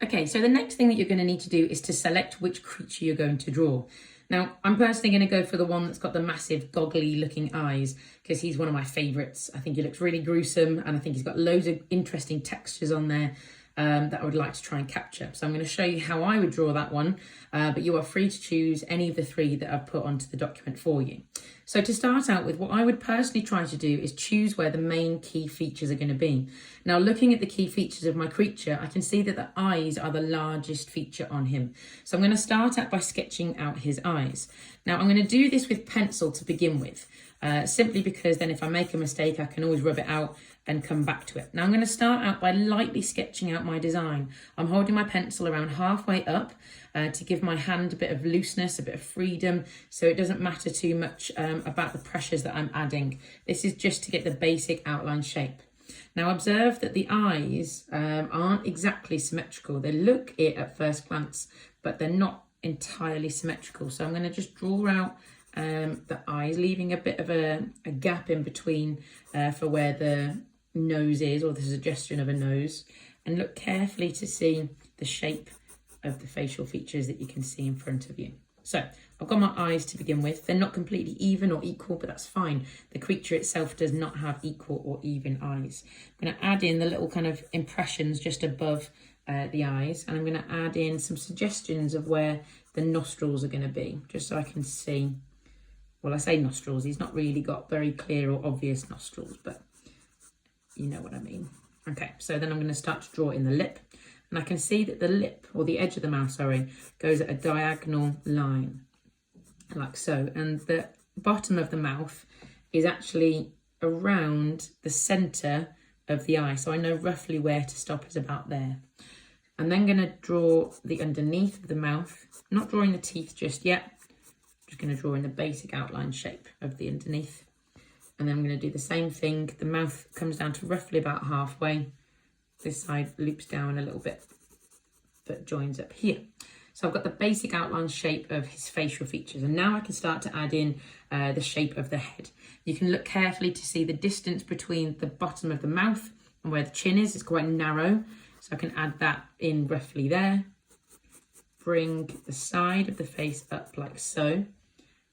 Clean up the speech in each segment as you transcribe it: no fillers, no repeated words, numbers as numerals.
Okay, so the next thing that you're going to need to do is to select which creature you're going to draw. Now, I'm personally going to go for the one that's got the massive goggly looking eyes because he's one of my favourites. I think he looks really gruesome and I think he's got loads of interesting textures on there that I would like to try and capture. So I'm going to show you how I would draw that one, but you are free to choose any of the three that I've put onto the document for you. So to start out with, what I would personally try to do is choose where the main key features are going to be. Now, looking at the key features of my creature, I can see that the eyes are the largest feature on him. So I'm going to start out by sketching out his eyes. Now, I'm going to do this with pencil to begin with, simply because then if I make a mistake, I can always rub it out and come back to it. Now I'm going to start out by lightly sketching out my design. I'm holding my pencil around halfway up to give my hand a bit of looseness, a bit of freedom, so it doesn't matter too much about the pressures that I'm adding. This is just to get the basic outline shape. Now observe that the eyes aren't exactly symmetrical. They look it at first glance, but they're not entirely symmetrical. So I'm going to just draw out the eyes, leaving a bit of a gap in between for where the nose is, or the suggestion of a nose, and look carefully to see the shape of the facial features that you can see in front of you. So I've got my eyes to begin with. They're not completely even or equal, but that's fine. The creature itself does not have equal or even eyes. I'm going to add in the little kind of impressions just above the eyes, and I'm going to add in some suggestions of where the nostrils are going to be, just so I can see. Well, I say nostrils, he's not really got very clear or obvious nostrils, but you know what I mean. Okay, so then I'm going to start to draw in the lip, and I can see that the lip, or the edge of the mouth, sorry, goes at a diagonal line, like so, and the bottom of the mouth is actually around the centre of the eye, so I know roughly where to stop is about there. I'm then going to draw the underneath of the mouth, I'm not drawing the teeth just yet, I'm just going to draw in the basic outline shape of the underneath. And then I'm going to do the same thing. The mouth comes down to roughly about halfway. This side loops down a little bit, but joins up here. So I've got the basic outline shape of his facial features. And now I can start to add in the shape of the head. You can look carefully to see the distance between the bottom of the mouth and where the chin is. It's quite narrow. So I can add that in roughly there. Bring the side of the face up like so.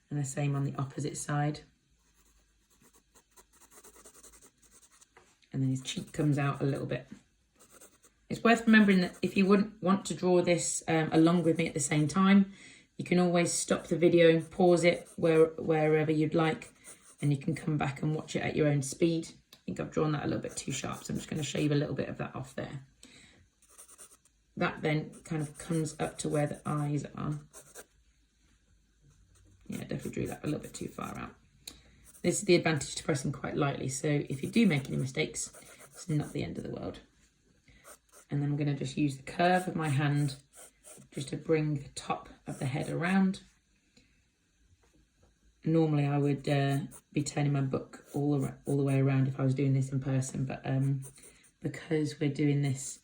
And the same on the opposite side. And then his cheek comes out a little bit. It's worth remembering that if you wouldn't want to draw this along with me at the same time, you can always stop the video, pause it wherever you'd like, and you can come back and watch it at your own speed. I think I've drawn that a little bit too sharp, so I'm just going to shave a little bit of that off there. That then kind of comes up to where the eyes are. Yeah, definitely drew that a little bit too far out. This is the advantage to pressing quite lightly, so if you do make any mistakes, it's not the end of the world. And then I'm going to just use the curve of my hand just to bring the top of the head around. Normally I would be turning my book all the way around if I was doing this in person, but because we're doing this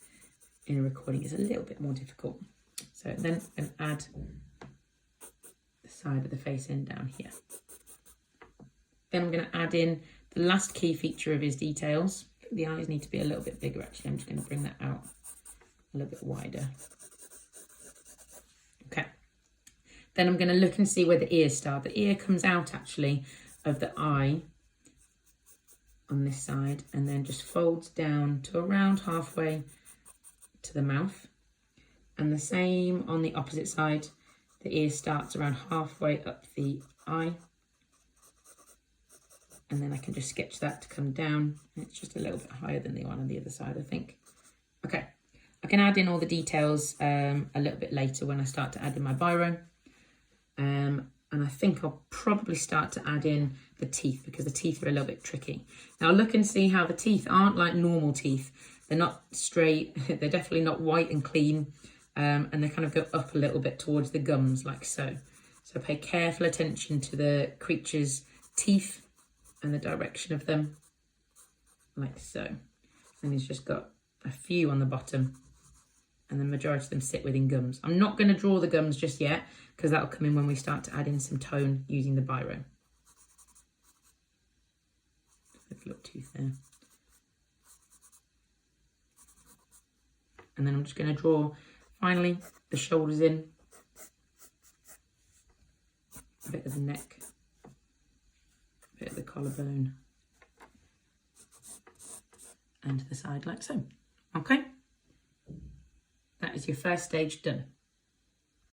in a recording, it's a little bit more difficult. So then I'm going to add the side of the face in down here. Then I'm going to add in the last key feature of his details. The eyes need to be a little bit bigger, actually. I'm just going to bring that out a little bit wider. Okay. Then I'm going to look and see where the ears start. The ear comes out, actually, of the eye on this side and then just folds down to around halfway to the mouth. And the same on the opposite side. The ear starts around halfway up the eye. And then I can just sketch that to come down. It's just a little bit higher than the one on the other side, I think. Okay, I can add in all the details a little bit later when I start to add in my biro. And I think I'll probably start to add in the teeth because the teeth are a little bit tricky. Now look and see how the teeth aren't like normal teeth. They're not straight, they're definitely not white and clean. And they kind of go up a little bit towards the gums like so. So pay careful attention to the creature's teeth and the direction of them, like so. And he's just got a few on the bottom, and the majority of them sit within gums. I'm not going to draw the gums just yet, because that'll come in when we start to add in some tone using the biro. Little tooth there. And then I'm just going to draw Finally, the shoulders in, a bit of the neck, a bit of the collarbone, and the side like so. Okay, that is your first stage done.